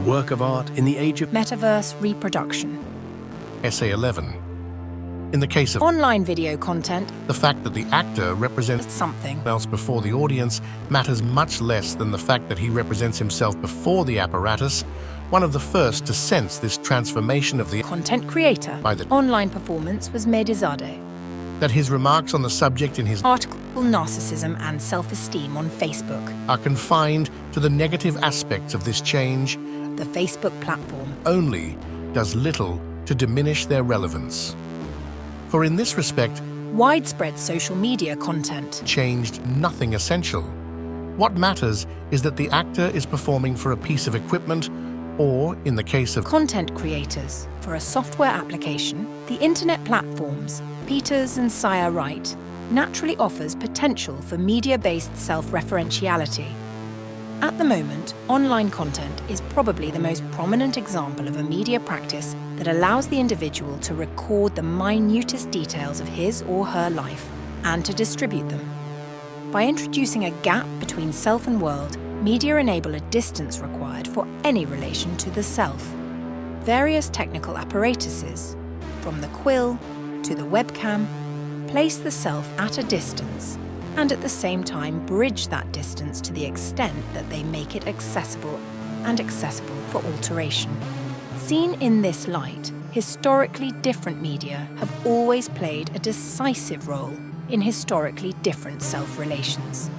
work of art in the Age of Metaverse Reproduction. Essay 11. In the case of Online video content, the fact that the actor represents something else before the audience matters much less than the fact that he represents himself before the apparatus. One of the first to sense this transformation of the content creator by the online performance was Medizade. that his remarks on the subject in his Article Narcissism and Self-Esteem on Facebook. are confined to the negative aspects of this change The Facebook platform. only does little to diminish their relevance. For in this respect, Widespread social media content. changed nothing essential. What matters is that the actor is performing for a piece of equipment, or, in the case of Content creators. For a software application, the internet platforms, Peters and Sire Wright, naturally offers potential for media-based self-referentiality. At the moment, online content is probably the most prominent example of a media practice that allows the individual to record the minutest details of his or her life and to distribute them. By introducing a gap between self and world, media enable a distance required for any relation to the self. Various technical apparatuses, from the quill to the webcam, place the self at a distance and at the same time bridge that distance to the extent that they make it accessible for alteration. Seen in this light, historically different media have always played a decisive role in historically different self-relations.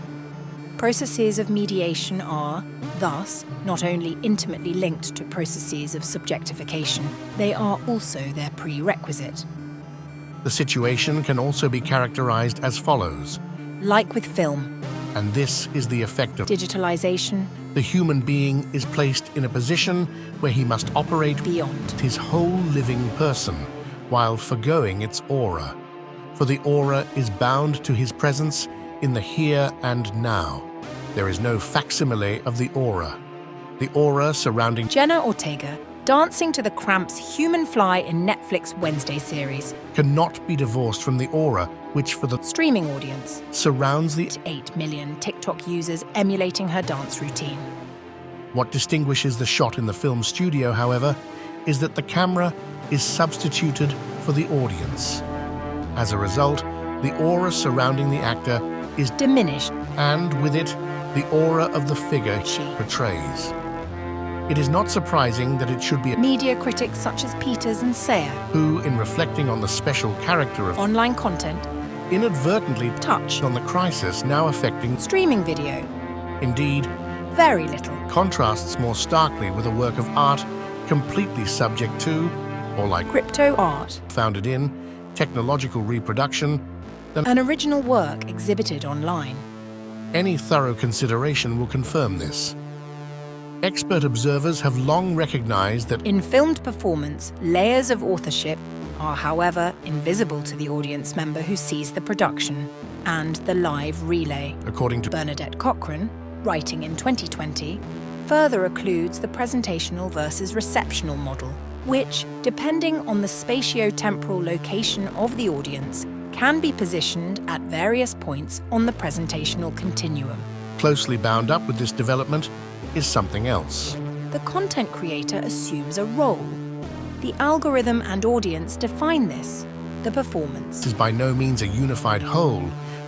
Processes of mediation are, thus, not only intimately linked to processes of subjectification, they are also their prerequisite. the situation can also be characterized as follows. Like with film, And this is the effect of digitalization, the human being is placed in a position where he must operate beyond. his whole living person while forgoing its aura. For the aura is bound to his presence in the here and now. There is no facsimile of the aura. The aura surrounding Jenna Ortega, dancing to the Cramps' Human Fly in Netflix Wednesday series. cannot be divorced from the aura which for the Streaming audience, surrounds the 8 million TikTok users emulating her dance routine. What distinguishes the shot in the film studio, however, is that the camera is substituted for the audience. As a result, the aura surrounding the actor is Diminished, and with it, the aura of the figure She. portrays. It is not surprising that it should be media critics such as Peters and Sayer, who, in reflecting on the special character of online content, inadvertently touch, on the crisis now affecting, streaming video, indeed, very little. contrasts more starkly with a work of art completely subject to, or like Crypto art, founded in, technological reproduction, than an original work exhibited online. any thorough consideration will confirm this. Expert observers have long recognized that In filmed performance, layers of authorship are, however, invisible to the audience member who sees the production and the live relay. according to Bernadette Cochran, writing in 2020, further occludes the presentational versus receptional model, which, depending on the spatiotemporal location of the audience, can be positioned at various points on the presentational continuum. closely bound up with this development is something else. The content creator assumes a role. The algorithm and audience define this, the performance. It is by no means a unified whole,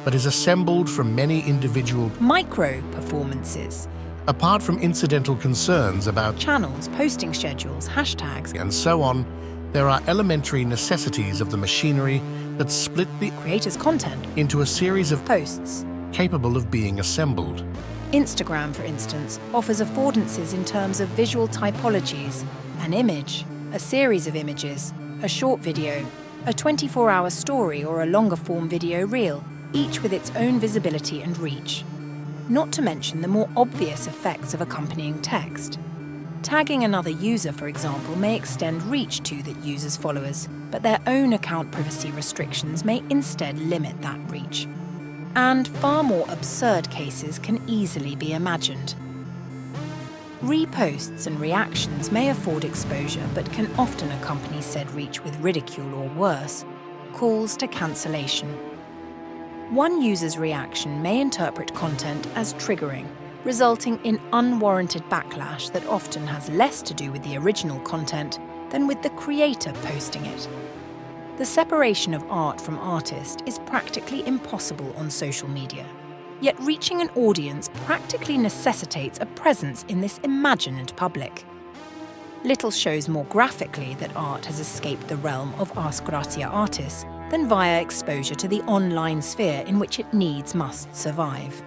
but is assembled from many individual. Micro-performances, Apart from incidental concerns about channels, posting schedules, hashtags, and so on, there are elementary necessities of the machinery that split the creators' content, into a series of posts. capable of being assembled. Instagram, for instance, offers affordances in terms of visual typologies, an image, a series of images, a short video, a 24-hour story or a longer-form video reel, each with its own visibility and reach. Not to mention the more obvious effects of accompanying text. Tagging another user, for example, may extend reach to that user's followers, but their own account privacy restrictions may instead limit that reach. And far more absurd cases can easily be imagined. Reposts and reactions may afford exposure but can often accompany said reach with ridicule or worse, calls to cancellation. One user's reaction may interpret content as triggering, resulting in unwarranted backlash that often has less to do with the original content than with the creator posting it. The separation of art from artist is practically impossible on social media, yet reaching an audience practically necessitates a presence in this imagined public. Little shows more graphically that art has escaped the realm of ars gratia artis than via exposure to the online sphere in which it needs must survive.